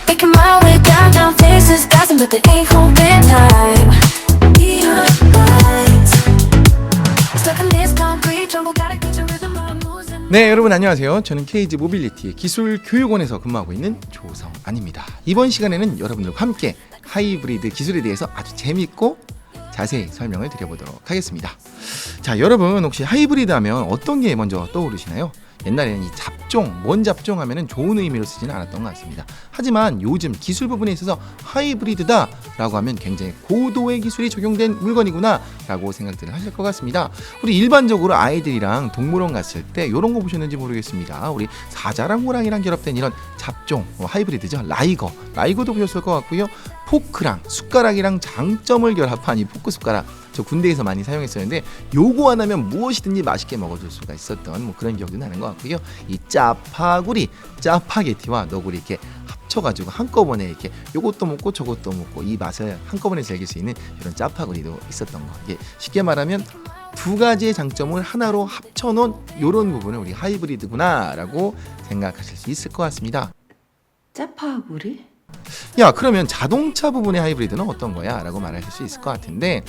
Making my way downtown, faces dancing, but they ain't holding time. Neon lights, stuck in this concrete jungle, gotta get your rhythm on moves and 네, 여러분 안녕하세요. 저는 KG 모빌리티 기술교육원에서 근무하고 있는 조성안입니다. 이번 시간에는 여러분들과 함께 하이브리드 기술에 대해서 아주 재밌고 자세히 설명을 드려보도록 하겠습니다. 자, 여러분 혹시 하이브리드 하면 어떤 게 먼저 떠오르시나요? 옛날에는 이 잡종, 먼 잡종 하면은 좋은 의미로 쓰지는 않았던 것 같습니다. 하지만 요즘 기술 부분에 있어서 하이브리드다 라고 하면 굉장히 고도의 기술이 적용된 물건이구나 라고 생각들을 하실 것 같습니다. 우리 일반적으로 아이들이랑 동물원 갔을 때 이런 거 보셨는지 모르겠습니다. 우리 사자랑 호랑이랑 결합된 이런 잡종, 하이브리드죠. 라이거도 보셨을 것 같고요. 포크랑 숟가락이랑 장점을 결합한 이 포크 숟가락, 저 군대에서 많이 사용했었는데 요거 하나면 무엇이든지 맛있게 먹어줄 수가 있었던 뭐 그런 기억도 나는 것 같고요. 이 짜파구리, 짜파게티와 너구리 이렇게 합쳐가지고 한꺼번에 이렇게 요것도 먹고 저것도 먹고 이 맛을 한꺼번에 즐길 수 있는 이런 짜파구리도 있었던 거. 이게 쉽게 말하면 두 가지의 장점을 하나로 합쳐놓은 이런 부분을 우리 하이브리드구나라고 생각하실 수 있을 것 같습니다. 짜파구리? 야, 그러면 자동차 부분의 하이브리드는 어떤 거야? 라고 말하실 수 있을 것 같은데,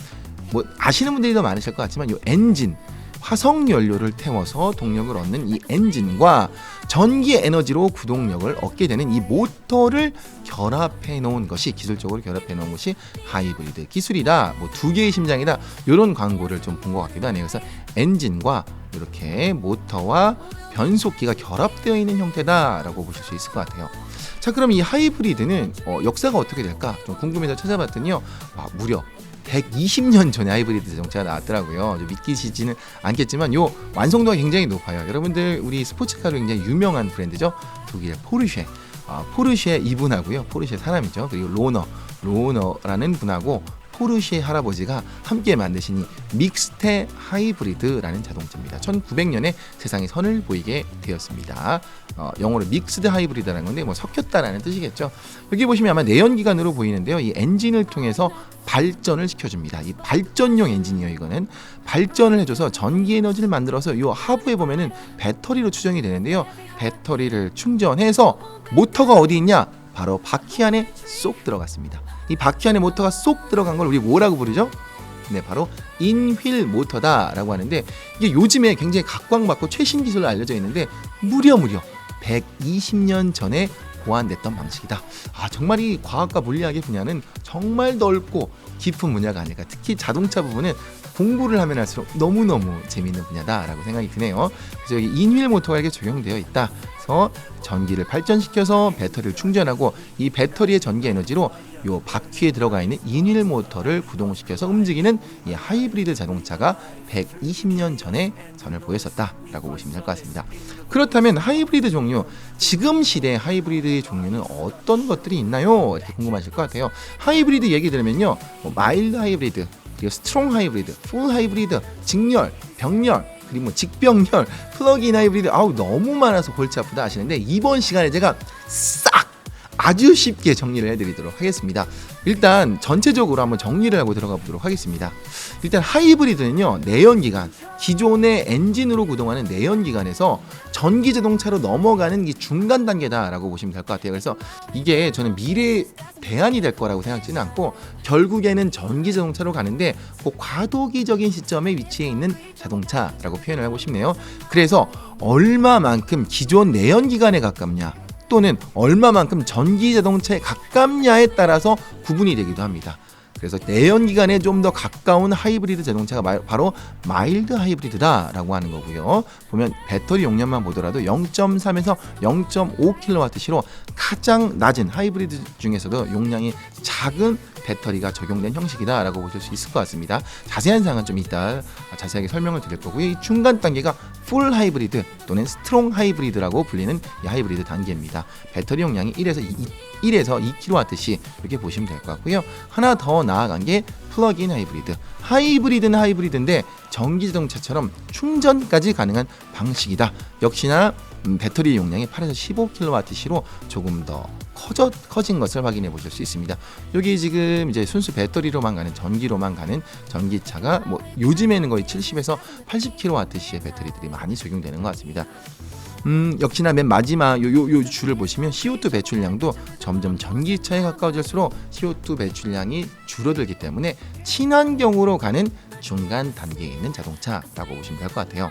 뭐 아시는 분들이 더 많으실 것 같지만 이 엔진, 화석 연료를 태워서 동력을 얻는 이 엔진과 전기 에너지로 구동력을 얻게 되는 이 모터를 결합해 놓은 것이, 기술적으로 결합해 놓은 것이 하이브리드 기술이다. 뭐 두 개의 심장이다. 이런 광고를 좀 본 것 같기도 하네요. 그래서 엔진과 이렇게 모터와 변속기가 결합되어 있는 형태다라고 보실 수 있을 것 같아요. 자, 그럼 이 하이브리드는 역사가 어떻게 될까? 좀 궁금해서 찾아봤더니요. 무려 120년 전에 하이브리드 자동차가 나왔더라고요. 믿기시지는 않겠지만 요 완성도가 굉장히 높아요. 여러분들 우리 스포츠카로 굉장히 유명한 브랜드죠. 독일 포르쉐. 포르쉐 이분하고요. 포르쉐 사람이죠. 그리고 로너라는 분하고 포르쉐 할아버지가 함께 만드신 이 믹스테 하이브리드라는 자동차입니다. 1900년에 세상에 선을 보이게 되었습니다. 영어로 믹스드 하이브리드라는 건데 뭐 섞였다라는 뜻이겠죠. 여기 보시면 아마 내연기관으로 보이는데요. 이 엔진을 통해서 발전을 시켜줍니다. 이 발전용 엔진이에요. 이거는 발전을 해줘서 전기 에너지를 만들어서 이 하부에 보면은 배터리로 추정이 되는데요. 배터리를 충전해서 모터가 어디 있냐? 바로 바퀴 안에 쏙 들어갔습니다. 이 바퀴 안에 모터가 쏙 들어간 걸 우리 뭐라고 부르죠? 네, 바로 인휠 모터다라고 하는데, 이게 요즘에 굉장히 각광받고 최신 기술로 알려져 있는데 무려 120년 전에 고안됐던 방식이다. 정말 이 과학과 물리학의 분야는 정말 넓고 깊은 분야가 아닐까. 특히 자동차 부분은 공부를 하면 할수록 너무너무 재미있는 분야다라고 생각이 드네요. 그래서 여기 인휠 모터가 이렇게 적용되어 있다. 그래서 전기를 발전시켜서 배터리를 충전하고 이 배터리의 전기 에너지로 요 바퀴에 들어가 있는 인휠 모터를 구동시켜서 움직이는 이 하이브리드 자동차가 120년 전에 선을 보였었다라고 보시면 될 것 같습니다. 그렇다면 하이브리드 종류, 지금 시대의 하이브리드의 종류는 어떤 것들이 있나요? 이렇게 궁금하실 것 같아요. 하이브리드 얘기 들으면요, 마일드 하이브리드, 그리고 스트롱 하이브리드, 풀 하이브리드, 직렬, 병렬, 그리고 뭐 직병렬, 플러그인 하이브리드, 너무 많아서 골치 아프다 하시는데, 이번 시간에 제가 싹 아주 쉽게 정리를 해드리도록 하겠습니다. 일단 전체적으로 한번 정리를 하고 들어가 보도록 하겠습니다. 일단 하이브리드는요, 내연기관, 기존의 엔진으로 구동하는 내연기관에서 전기자동차로 넘어가는 이 중간 단계다라고 보시면 될 것 같아요. 그래서 이게 저는 미래의 대안이 될 거라고 생각지는 않고, 결국에는 전기자동차로 가는데 그 과도기적인 시점에 위치해 있는 자동차라고 표현을 하고 싶네요. 그래서 얼마만큼 기존 내연기관에 가깝냐, 또는 얼마만큼 전기자동차에 가깝냐에 따라서 구분이 되기도 합니다. 그래서 내연기관에 좀 더 가까운 하이브리드 자동차가 바로 마일드 하이브리드다라고 하는 거고요. 보면 배터리 용량만 보더라도 0.3에서 0.5kWh로 가장 낮은 하이브리드 중에서도 용량이 작은 배터리가 적용된 형식이다라고 보실 수 있을 것 같습니다. 자세한 사항은 좀 이따 자세하게 설명을 드릴 거고요. 이 중간 단계가 풀 하이브리드 또는 스트롱 하이브리드라고 불리는 이 하이브리드 단계입니다. 배터리 용량이 1에서 2kWh 이렇게 보시면 될 것 같고요. 하나 더 나아간 게 플러그인 하이브리드. 하이브리드는 하이브리드인데 전기자동차처럼 충전까지 가능한 방식이다. 역시나 배터리 용량이 8에서 15kWh로 조금 더 커진 것을 확인해 보실 수 있습니다. 여기 지금 이제 순수 배터리로만 가는, 전기로만 가는 전기차가 뭐 요즘에는 거의 70에서 80kWh의 배터리들이 많이 적용되는 것 같습니다. 역시나 맨 마지막 요 줄을 보시면 CO2 배출량도 점점 전기차에 가까워질수록 CO2 배출량이 줄어들기 때문에 친환경으로 가는 중간 단계에 있는 자동차라고 보시면 될 것 같아요.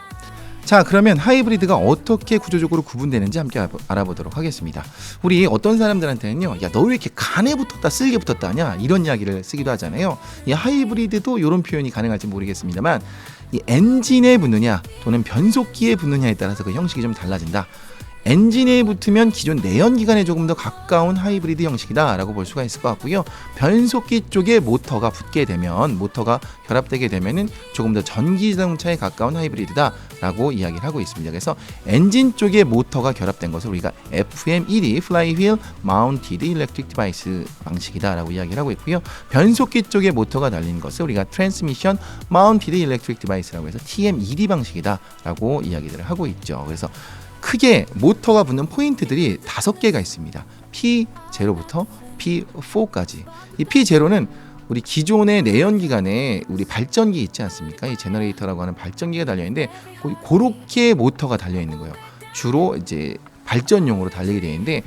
자, 그러면 하이브리드가 어떻게 구조적으로 구분되는지 함께 알아보도록 하겠습니다. 우리 어떤 사람들한테는요, 야, 너 왜 이렇게 간에 붙었다 쓸게 붙었다 하냐, 이런 이야기를 쓰기도 하잖아요. 이 하이브리드도 이런 표현이 가능할지 모르겠습니다만, 이 엔진에 붙느냐 또는 변속기에 붙느냐에 따라서 그 형식이 좀 달라진다. 엔진에 붙으면 기존 내연기관에 조금 더 가까운 하이브리드 형식이다라고 볼 수가 있을 것 같고요. 변속기 쪽에 모터가 붙게 되면, 모터가 결합되게 되면은 조금 더 전기 자동차에 가까운 하이브리드다라고 이야기를 하고 있습니다. 그래서 엔진 쪽에 모터가 결합된 것을 우리가 FM1이 Flywheel Mounted Electric Device 방식이다라고 이야기를 하고 있고요. 변속기 쪽에 모터가 달린 것을 우리가 Transmission Mounted Electric Device라고 해서 TM1이 방식이다라고 이야기를 하고 있죠. 그래서 크게 모터가 붙는 포인트들이 5개가 있습니다. P0부터 P4까지. 이 P0는 우리 기존의 내연기관에 우리 발전기 있지 않습니까? 이 제너레이터라고 하는 발전기가 달려 있는데 그렇게 모터가 달려 있는 거예요. 주로 이제 발전용으로 달리게 되어 있는데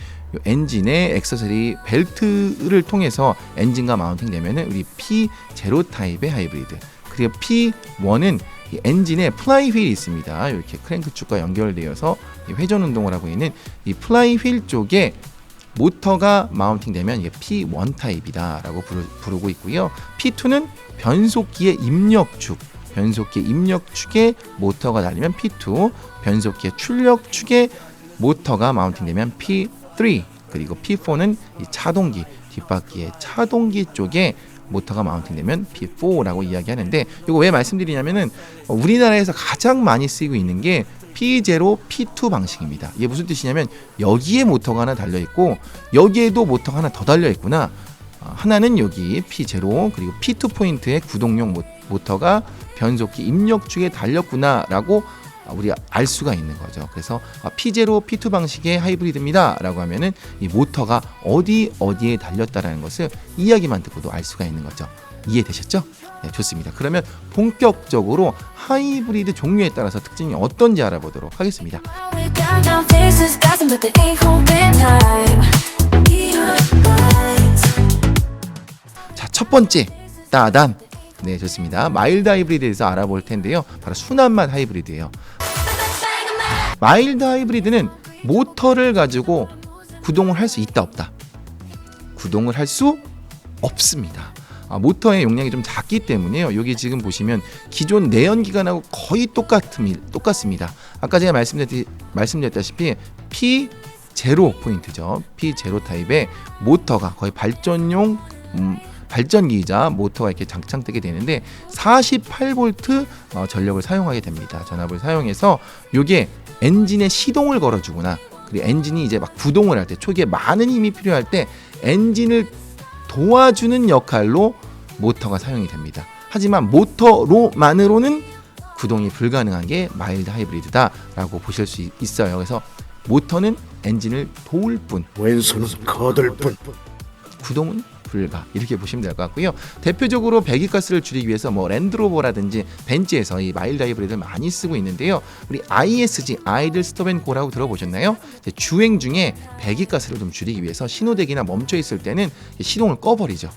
엔진의 액세서리 벨트를 통해서 엔진과 마운팅 되면은 우리 P0 타입의 하이브리드. 그리고 P1은 이 엔진에 플라이휠이 있습니다. 이렇게 크랭크 축과 연결되어서 회전 운동을 하고 있는 이 플라이휠 쪽에 모터가 마운팅되면 이게 P1 타입이다라고 부르고 있고요. P2는 변속기의 입력축, 변속기의 입력축에 모터가 달리면 P2, 변속기의 출력축에 모터가 마운팅되면 P3, 그리고 P4는 이 차동기, 뒷바퀴의 차동기 쪽에 모터가 마운팅되면 P4라고 이야기하는데, 이거 왜 말씀드리냐면은 우리나라에서 가장 많이 쓰이고 있는 게 P0, P2 방식입니다. 이게 무슨 뜻이냐면 여기에 모터가 하나 달려 있고 여기에도 모터가 하나 더 달려 있구나. 하나는 여기 P0 그리고 P2 포인트의 구동용 모터가 변속기 입력축에 달렸구나라고 우리가 알 수가 있는 거죠. 그래서 P0, P2 방식의 하이브리드입니다 라고 하면은 이 모터가 어디에 달렸다라는 것을 이야기만 듣고도 알 수가 있는 거죠. 이해되셨죠? 네, 좋습니다. 그러면 본격적으로 하이브리드 종류에 따라서 특징이 어떤지 알아보도록 하겠습니다. We got down faces, got some, but they ain't holding time. 자, 첫 번째 따단. 네, 좋습니다. 마일드 하이브리드에 대해서 알아볼 텐데요. 바로 순환맛 하이브리드예요. 마일드 하이브리드는 모터를 가지고 구동을 할 수 있다 없다? 구동을 할 수 없습니다. 모터의 용량이 좀 작기 때문에요. 여기 지금 보시면 기존 내연기관하고 거의 똑같습니다. 아까 제가 말씀드렸다시피 P0 포인트죠. P0 타입의 모터가 거의 발전용 발전기이자 모터가 이렇게 장착되게 되는데 48V 전력을 사용하게 됩니다. 전압을 사용해서 이게 엔진에 시동을 걸어주거나, 그리고 엔진이 이제 막 구동을 할 때, 초기에 많은 힘이 필요할 때 엔진을 도와주는 역할로 모터가 사용이 됩니다. 하지만 모터로만으로는 구동이 불가능한 게 마일드 하이브리드다라고 보실 수 있어요. 그래서 모터는 엔진을 도울 뿐, 왼손은 거들 뿐. 구동은 불가, 이렇게 보시면 될 것 같고요. 대표적으로 배기가스를 줄이기 위해서 뭐 랜드로버라든지 벤츠에서 이 마일드 하이브리드를 많이 쓰고 있는데요. 우리 ISG, 아이들 스톱 앤 고라고 들어보셨나요? 주행 중에 배기가스를 좀 줄이기 위해서 신호대기나 멈춰 있을 때는 시동을 꺼버리죠.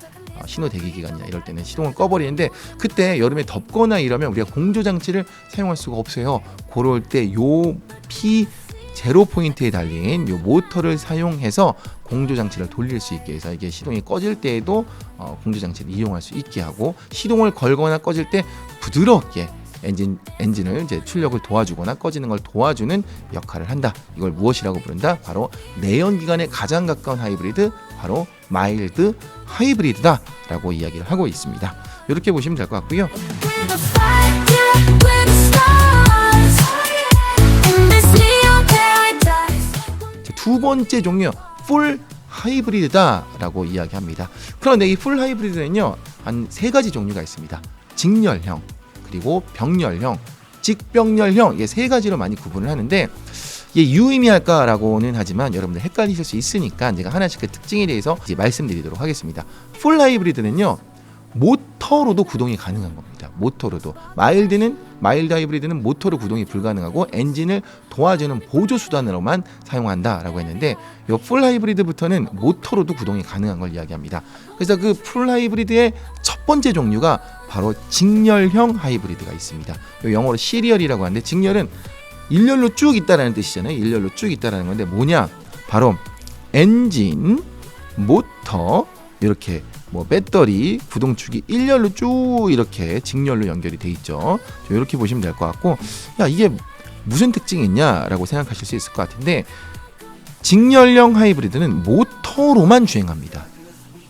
신호 대기 기간이나 이럴 때는 시동을 꺼버리는데, 그때 여름에 덥거나 이러면 우리가 공조 장치를 사용할 수가 없어요. 그럴 때 요 P0 포인트에 달린 요 모터를 사용해서 공조 장치를 돌릴 수 있게 해서 이게 시동이 꺼질 때에도 공조 장치를 이용할 수 있게 하고, 시동을 걸거나 꺼질 때 부드럽게 엔진을 이제 출력을 도와주거나 꺼지는 걸 도와주는 역할을 한다. 이걸 무엇이라고 부른다? 바로 내연기관에 가장 가까운 하이브리드, 바로 마일드 하이브리드다라고 이야기를 하고 있습니다. 이렇게 보시면 될 것 같고요. 두 번째 종류, 풀 하이브리드다라고 이야기합니다. 그런데 이 풀 하이브리드는요, 한 3가지 종류가 있습니다. 직렬형, 그리고 병렬형, 직병렬형, 이게 3가지로 많이 구분을 하는데, 이게 유의미할까라고는 하지만 여러분들 헷갈리실 수 있으니까 제가 하나씩 그 특징에 대해서 이제 말씀드리도록 하겠습니다. 풀 하이브리드는요, 모터로도 구동이 가능한 겁니다. 모터로도. 마일드 하이브리드는 모터로 구동이 불가능하고 엔진을 도와주는 보조 수단으로만 사용한다라고 했는데 이 풀 하이브리드부터는 모터로도 구동이 가능한 걸 이야기합니다. 그래서 그 풀 하이브리드의 첫 번째 종류가 바로 직렬형 하이브리드가 있습니다. 영어로 시리얼이라고 하는데 직렬은 일렬로 쭉 있다라는 뜻이잖아요. 일렬로 쭉 있다라는 건데 뭐냐? 바로 엔진, 모터, 이렇게 뭐 배터리, 구동축이 일렬로 쭉 이렇게 직렬로 연결이 돼 있죠. 이렇게 보시면 될 것 같고, 야 이게 무슨 특징이 있냐라고 생각하실 수 있을 것 같은데 직렬형 하이브리드는 모터로만 주행합니다.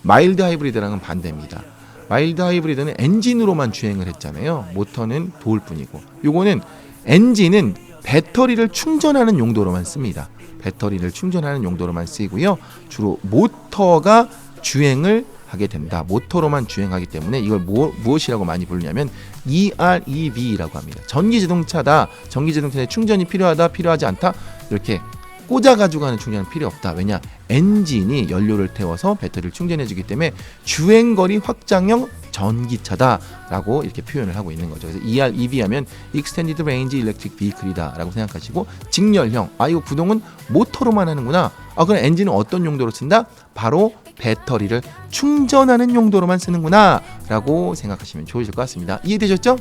마일드 하이브리드랑은 반대입니다. 마일드 하이브리드는 엔진으로만 주행을 했잖아요. 모터는 도울 뿐이고, 요거는 엔진은 배터리를 충전하는 용도로만 씁니다. 배터리를 충전하는 용도로만 쓰이고요. 주로 모터가 주행을 하게 된다. 모터로만 주행하기 때문에 이걸 무엇이라고 많이 부르냐면 EREV라고 합니다. 전기자동차다. 전기자동차에 충전이 필요하다, 필요하지 않다. 이렇게 꽂아가지고 하는 충전은 필요 없다. 왜냐? 엔진이 연료를 태워서 배터리를 충전해주기 때문에 주행거리 확장형 전기차다라고 이렇게 표현을 하고 있는 거죠. 그래서 EREV 하면 Extended Range Electric Vehicle이다라고 생각하시고, 직렬형, 이거 구동은 모터로만 하는구나. 그럼 엔진은 어떤 용도로 쓴다? 바로 배터리를 충전하는 용도로만 쓰는구나 라고 생각하시면 좋으실 것 같습니다. 이해되셨죠?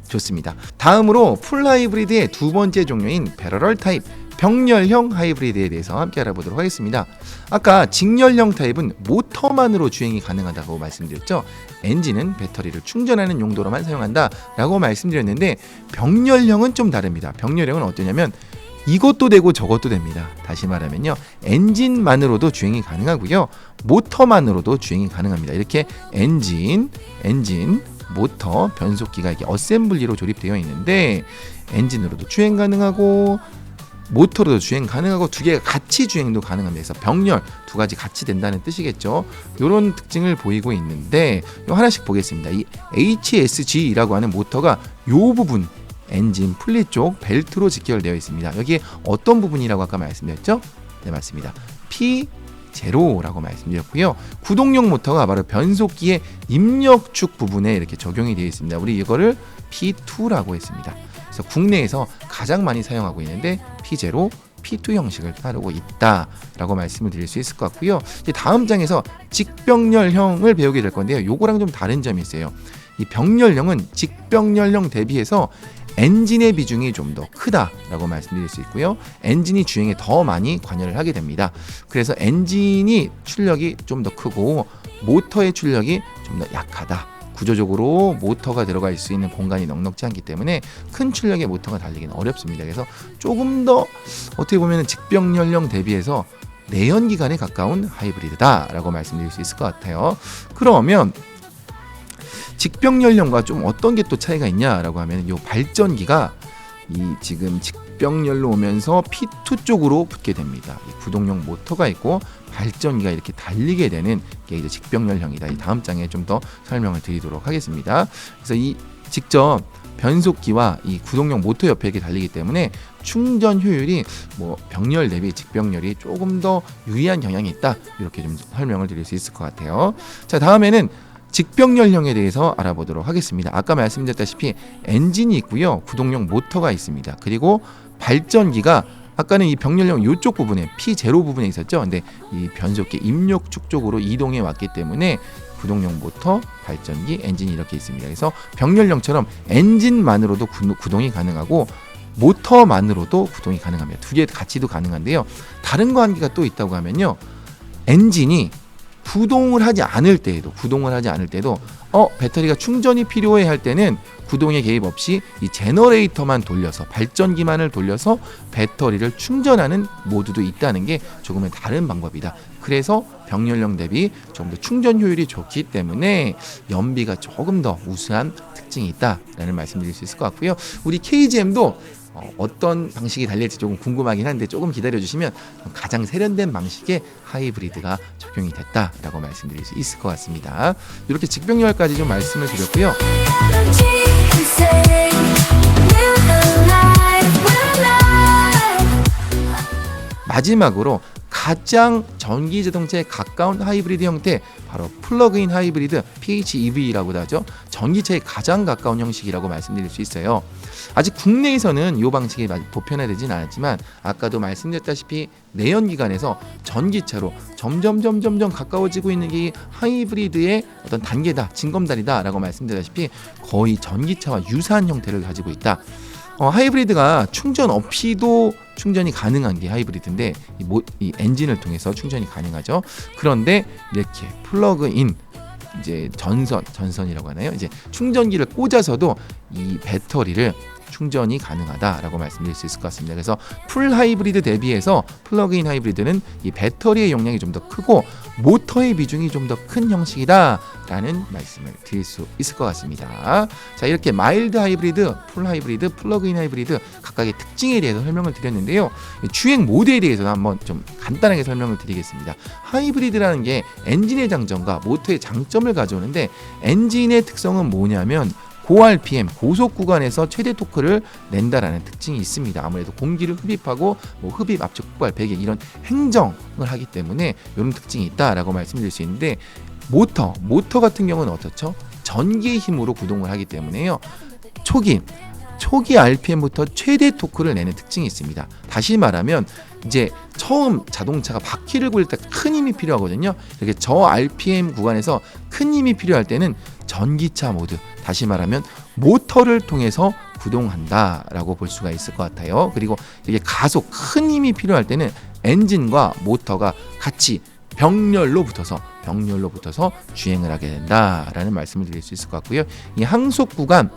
좋습니다. 다음으로 풀 하이브리드의 두 번째 종류인 패러럴 타입, 병렬형 하이브리드에 대해서 함께 알아보도록 하겠습니다. 아까 직렬형 타입은 모터만으로 주행이 가능하다고 말씀드렸죠. 엔진은 배터리를 충전하는 용도로만 사용한다 라고 말씀드렸는데, 병렬형은 좀 다릅니다. 병렬형은 어떠냐면 이것도 되고 저것도 됩니다. 다시 말하면요, 엔진만으로도 주행이 가능하고요, 모터만으로도 주행이 가능합니다. 이렇게 엔진, 모터, 변속기가 이렇게 어셈블리로 조립되어 있는데 엔진으로도 주행 가능하고 모터로도 주행 가능하고 두 개가 같이 주행도 가능합니다. 그래서 병렬 두 가지 같이 된다는 뜻이겠죠. 이런 특징을 보이고 있는데 하나씩 보겠습니다. 이 HSG라고 하는 모터가 이 부분, 엔진 풀리 쪽 벨트로 직결되어 있습니다. 여기에 어떤 부분이라고 아까 말씀드렸죠? 네, 맞습니다. P0라고 말씀드렸고요. 구동용 모터가 바로 변속기의 입력축 부분에 이렇게 적용이 되어 있습니다. 우리 이거를 P2라고 했습니다. 그래서 국내에서 가장 많이 사용하고 있는데 P0, P2 형식을 따르고 있다라고 말씀을 드릴 수 있을 것 같고요. 이제 다음 장에서 직병렬형을 배우게 될 건데요. 요거랑 좀 다른 점이 있어요. 이 병렬형은 직병렬형 대비해서 엔진의 비중이 좀 더 크다라고 말씀드릴 수 있고요. 엔진이 주행에 더 많이 관여를 하게 됩니다. 그래서 엔진이 출력이 좀 더 크고 모터의 출력이 좀 더 약하다. 구조적으로 모터가 들어갈 수 있는 공간이 넉넉지 않기 때문에 큰 출력의 모터가 달리기는 어렵습니다. 그래서 조금 더 어떻게 보면 직병렬형 대비해서 내연기관에 가까운 하이브리드다라고 말씀드릴 수 있을 것 같아요. 그러면 직병렬형과 좀 어떤 게 또 차이가 있냐라고 하면 이 발전기가 이 지금 직병렬로 오면서 P2 쪽으로 붙게 됩니다. 이 구동용 모터가 있고 발전기가 이렇게 달리게 되는 게 이제 직병렬형이다. 이 다음 장에 좀 더 설명을 드리도록 하겠습니다. 그래서 이 직접 변속기와 이 구동용 모터 옆에 이렇게 달리기 때문에 충전 효율이 뭐 병렬 대비 직병렬이 조금 더 유리한 경향이 있다. 이렇게 좀 설명을 드릴 수 있을 것 같아요. 자, 다음에는 직병렬형에 대해서 알아보도록 하겠습니다. 아까 말씀드렸다시피 엔진이 있고요, 구동용 모터가 있습니다. 그리고 발전기가 아까는 이 병렬형 이쪽 부분에 P0 부분에 있었죠. 근데 이 변속기 입력축 쪽으로 이동해 왔기 때문에 구동용 모터, 발전기, 엔진이 이렇게 있습니다. 그래서 병렬형처럼 엔진만으로도 구동이 가능하고 모터만으로도 구동이 가능합니다. 두 개 같이도 가능한데요. 다른 거 한 개가 또 있다고 하면요, 엔진이 구동을 하지 않을 때에도 배터리가 충전이 필요해 할 때는 구동에 개입 없이 이 제너레이터만 돌려서 발전기만을 돌려서 배터리를 충전하는 모드도 있다는 게 조금은 다른 방법이다. 그래서 병렬형 대비 좀 더 충전 효율이 좋기 때문에 연비가 조금 더 우수한 특징이 있다라는 말씀드릴 수 있을 것 같고요. 우리 KGM도 어떤 방식이 달릴지 조금 궁금하긴 한데 조금 기다려주시면 가장 세련된 방식의 하이브리드가 적용이 됐다라고 말씀드릴 수 있을 것 같습니다. 이렇게 직병렬까지 좀 말씀을 드렸고요. 마지막으로 가장 전기 자동차에 가까운 하이브리드 형태, 바로 플러그인 하이브리드 PHEV라고 하죠. 전기차에 가장 가까운 형식이라고 말씀드릴 수 있어요. 아직 국내에서는 이 방식이 보편화되진 않았지만 아까도 말씀드렸다시피 내연기관에서 전기차로 점점 가까워지고 있는 게 하이브리드의 어떤 단계다, 징검다리다라고 말씀드렸다시피 거의 전기차와 유사한 형태를 가지고 있다. 하이브리드가 충전 없이도 충전이 가능한 게 하이브리드인데 이 엔진을 통해서 충전이 가능하죠. 그런데 이렇게 플러그인 이제 전선이라고 하나요? 이제 충전기를 꽂아서도 이 배터리를 충전이 가능하다라고 말씀드릴 수 있을 것 같습니다. 그래서 풀 하이브리드 대비해서 플러그인 하이브리드는 이 배터리의 용량이 좀 더 크고 모터의 비중이 좀 더 큰 형식이다라는 말씀을 드릴 수 있을 것 같습니다. 자, 이렇게 마일드 하이브리드, 풀 하이브리드, 플러그인 하이브리드 각각의 특징에 대해서 설명을 드렸는데요. 주행 모드에 대해서 한번 좀 간단하게 설명을 드리겠습니다. 하이브리드라는 게 엔진의 장점과 모터의 장점을 가져오는데 엔진의 특성은 뭐냐면 고RPM, 고속 구간에서 최대 토크를 낸다라는 특징이 있습니다. 아무래도 공기를 흡입하고 흡입, 압축, 폭발, 배기 이런 행정을 하기 때문에 이런 특징이 있다라고 말씀드릴 수 있는데 모터 같은 경우는 어떻죠? 전기의 힘으로 구동을 하기 때문에요. 초기 RPM부터 최대 토크를 내는 특징이 있습니다. 다시 말하면 이제 처음 자동차가 바퀴를 굴릴 때 큰 힘이 필요하거든요. 이렇게 저 RPM 구간에서 큰 힘이 필요할 때는 전기차 모드, 다시 말하면 모터를 통해서 구동한다라고 볼 수가 있을 것 같아요. 그리고 이게 가속, 큰 힘이 필요할 때는 엔진과 모터가 같이 병렬로 붙어서 주행을 하게 된다라는 말씀을 드릴 수 있을 것 같고요. 이 항속 구간,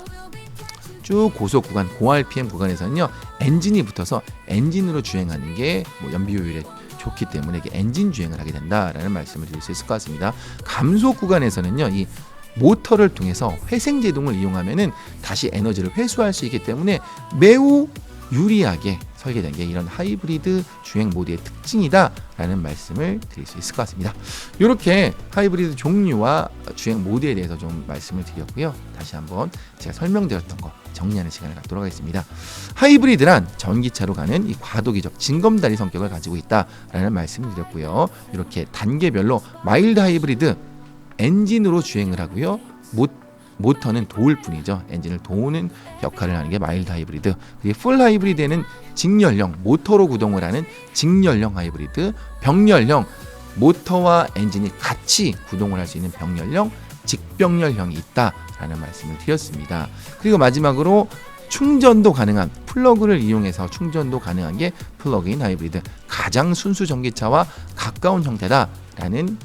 쭉 고속 구간, 고RPM 구간에서는요 엔진이 붙어서 엔진으로 주행하는 게 연비효율에 좋기 때문에 이게 엔진 주행을 하게 된다라는 말씀을 드릴 수 있을 것 같습니다. 감속 구간에서는요 이 모터를 통해서 회생 제동을 이용하면은 다시 에너지를 회수할 수 있기 때문에 매우 유리하게 설계된 게 이런 하이브리드 주행 모드의 특징이다라는 말씀을 드릴 수 있을 것 같습니다. 이렇게 하이브리드 종류와 주행 모드에 대해서 좀 말씀을 드렸고요. 다시 한번 제가 설명드렸던 거 정리하는 시간을 갖도록 하겠습니다. 하이브리드란 전기차로 가는 이 과도기적 징검다리 성격을 가지고 있다라는 말씀을 드렸고요. 이렇게 단계별로 마일드 하이브리드 엔진으로 주행을 하고요. 모터는 도울 뿐이죠. 엔진을 도우는 역할을 하는 게 마일드 하이브리드. 그리고 풀 하이브리드에는 직렬형, 모터로 구동을 하는 직렬형 하이브리드, 병렬형, 모터와 엔진이 같이 구동을 할 수 있는 병렬형, 직병렬형이 있다라는 말씀을 드렸습니다. 그리고 마지막으로 충전도 가능한, 플러그를 이용해서 충전도 가능한 게 플러그인 하이브리드, 가장 순수 전기차와 가까운 형태다라는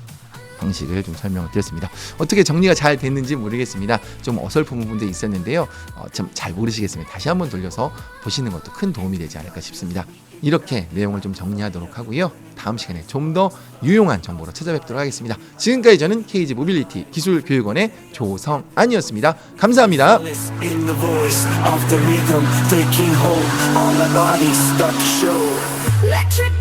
방식을 좀 설명을 드렸습니다. 어떻게 정리가 잘 됐는지 모르겠습니다. 좀 어설픈 부분도 있었는데요. 좀 잘 모르시겠으면 다시 한번 돌려서 보시는 것도 큰 도움이 되지 않을까 싶습니다. 이렇게 내용을 좀 정리하도록 하고요. 다음 시간에 좀 더 유용한 정보로 찾아뵙도록 하겠습니다. 지금까지 저는 KG 모빌리티 기술교육원의 조성안이었습니다. 감사합니다. In the voice of the rhythm, taking hold, all our bodies start to show. Electric